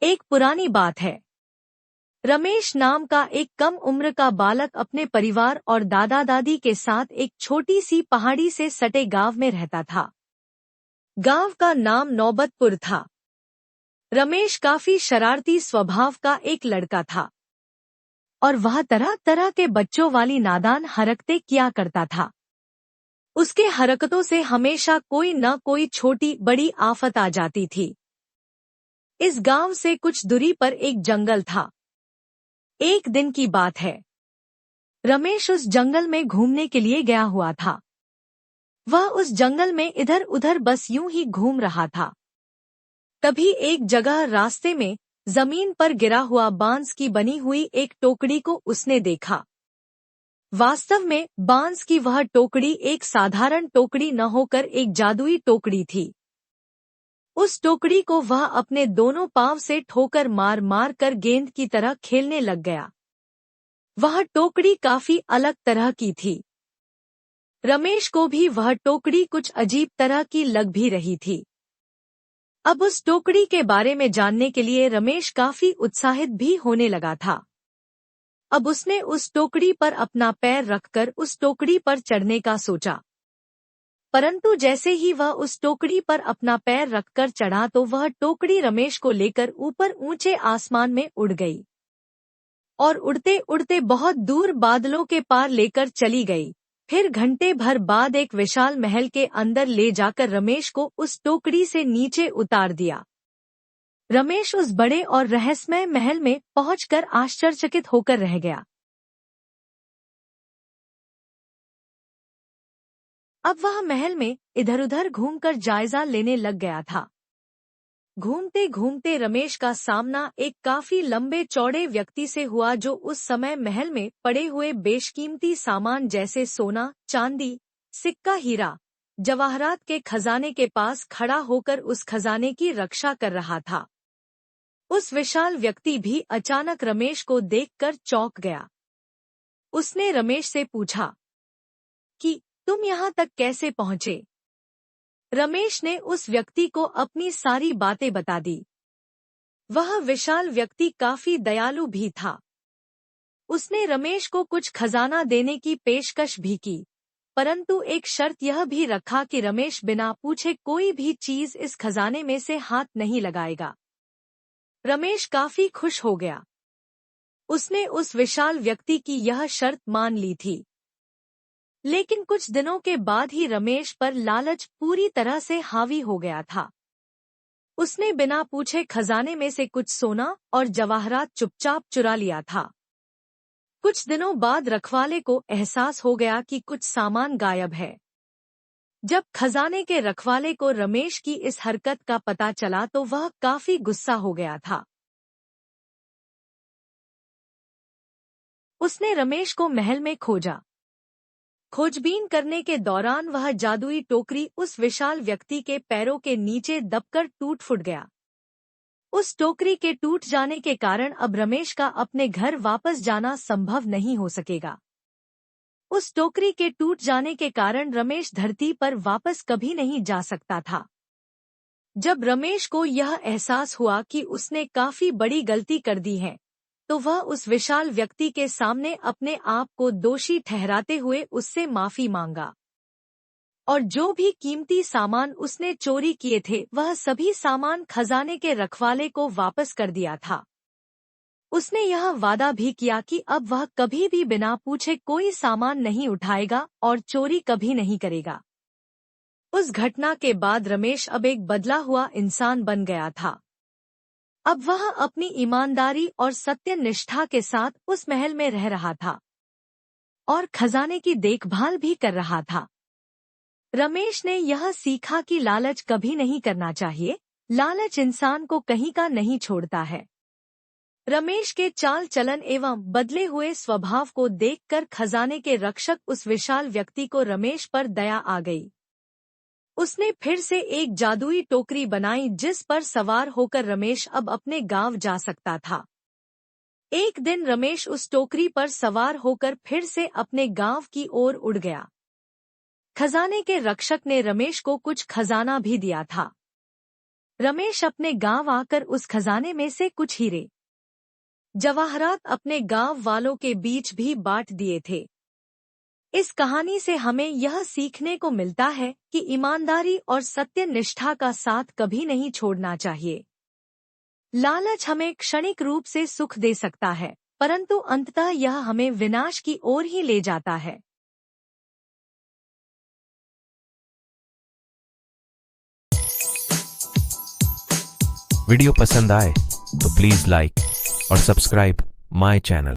एक पुरानी बात है। रमेश नाम का एक कम उम्र का बालक अपने परिवार और दादा दादी के साथ एक छोटी सी पहाड़ी से सटे गांव में रहता था। गांव का नाम नौबतपुर था। रमेश काफी शरारती स्वभाव का एक लड़का था और वह तरह तरह के बच्चों वाली नादान हरकतें किया करता था। उसके हरकतों से हमेशा कोई न कोई छोटी बड़ी आफत आ जाती थी। इस गांव से कुछ दूरी पर एक जंगल था। एक दिन की बात है। रमेश उस जंगल में घूमने के लिए गया हुआ था। वह उस जंगल में इधर उधर बस यूं ही घूम रहा था। तभी एक जगह रास्ते में जमीन पर गिरा हुआ बांस की बनी हुई एक टोकरी को उसने देखा। वास्तव में बांस की वह टोकरी एक साधारण टोकरी न होकर एक जादुई टोकरी थी। उस टोकरी को वह अपने दोनों पांव से ठोकर मार मार कर गेंद की तरह खेलने लग गया। वह टोकरी काफी अलग तरह की थी। रमेश को भी वह टोकरी कुछ अजीब तरह की लग भी रही थी। अब उस टोकरी के बारे में जानने के लिए रमेश काफी उत्साहित भी होने लगा था। अब उसने उस टोकरी पर अपना पैर रखकर उस टोकरी पर चढ़ने का सोचा। परंतु जैसे ही वह उस टोकरी पर अपना पैर रखकर चढ़ा तो वह टोकरी रमेश को लेकर ऊपर ऊंचे आसमान में उड़ गई और उड़ते उड़ते बहुत दूर बादलों के पार लेकर चली गई। फिर घंटे भर बाद एक विशाल महल के अंदर ले जाकर रमेश को उस टोकरी से नीचे उतार दिया। रमेश उस बड़े और रहस्यमय महल में पहुंचकर आश्चर्यचकित होकर रह गया। अब वह महल में इधर उधर घूमकर जायजा लेने लग गया था। घूमते घूमते रमेश का सामना एक काफी लंबे चौड़े व्यक्ति से हुआ जो उस समय महल में पड़े हुए बेशकीमती सामान जैसे सोना, चांदी, सिक्का, हीरा, जवाहरात के खजाने के पास खड़ा होकर उस खजाने की रक्षा कर रहा था। उस विशाल व्यक्ति भी अचानक रमेश को देखकर चौंक गया। उसने रमेश से पूछा कि तुम यहाँ तक कैसे पहुँचे? रमेश ने उस व्यक्ति को अपनी सारी बातें बता दी। वह विशाल व्यक्ति काफी दयालु भी था। उसने रमेश को कुछ खजाना देने की पेशकश भी की, परंतु एक शर्त यह भी रखा कि रमेश बिना पूछे कोई भी चीज इस खजाने में से हाथ नहीं लगाएगा। रमेश काफी खुश हो गया। उसने उस विशाल व्यक्ति की यह शर्त मान ली थी। लेकिन कुछ दिनों के बाद ही रमेश पर लालच पूरी तरह से हावी हो गया था। उसने बिना पूछे खजाने में से कुछ सोना और जवाहरात चुपचाप चुरा लिया था। कुछ दिनों बाद रखवाले को एहसास हो गया कि कुछ सामान गायब है। जब खजाने के रखवाले को रमेश की इस हरकत का पता चला तो वह काफी गुस्सा हो गया था। उसने रमेश को महल में खोजा। खोजबीन करने के दौरान वह जादुई टोकरी उस विशाल व्यक्ति के पैरों के नीचे दबकर टूट फूट गया। उस टोकरी के टूट जाने के कारण अब रमेश का अपने घर वापस जाना संभव नहीं हो सकेगा। उस टोकरी के टूट जाने के कारण रमेश धरती पर वापस कभी नहीं जा सकता था। जब रमेश को यह एहसास हुआ कि उसने काफी बड़ी गलती कर दी है, तो वह उस विशाल व्यक्ति के सामने अपने आप को दोषी ठहराते हुए उससे माफी मांगा और जो भी कीमती सामान उसने चोरी किए थे वह सभी सामान खजाने के रखवाले को वापस कर दिया था। उसने यह वादा भी किया कि अब वह कभी भी बिना पूछे कोई सामान नहीं उठाएगा और चोरी कभी नहीं करेगा। उस घटना के बाद रमेश अब एक बदला हुआ इंसान बन गया था। अब वह अपनी ईमानदारी और सत्यनिष्ठा के साथ उस महल में रह रहा था और खजाने की देखभाल भी कर रहा था। रमेश ने यह सीखा कि लालच कभी नहीं करना चाहिए। लालच इंसान को कहीं का नहीं छोड़ता है। रमेश के चाल चलन एवं बदले हुए स्वभाव को देखकर खजाने के रक्षक उस विशाल व्यक्ति को रमेश पर दया आ गई। उसने फिर से एक जादुई टोकरी बनाई जिस पर सवार होकर रमेश अब अपने गांव जा सकता था। एक दिन रमेश उस टोकरी पर सवार होकर फिर से अपने गांव की ओर उड़ गया। खजाने के रक्षक ने रमेश को कुछ खजाना भी दिया था। रमेश अपने गांव आकर उस खजाने में से कुछ हीरे जवाहरात अपने गांव वालों के बीच भी बांट दिए थे। इस कहानी से हमें यह सीखने को मिलता है कि ईमानदारी और सत्य निष्ठा का साथ कभी नहीं छोड़ना चाहिए। लालच हमें क्षणिक रूप से सुख दे सकता है, परंतु अंततः यह हमें विनाश की ओर ही ले जाता है। वीडियो पसंद आए तो प्लीज लाइक और सब्सक्राइब माय चैनल।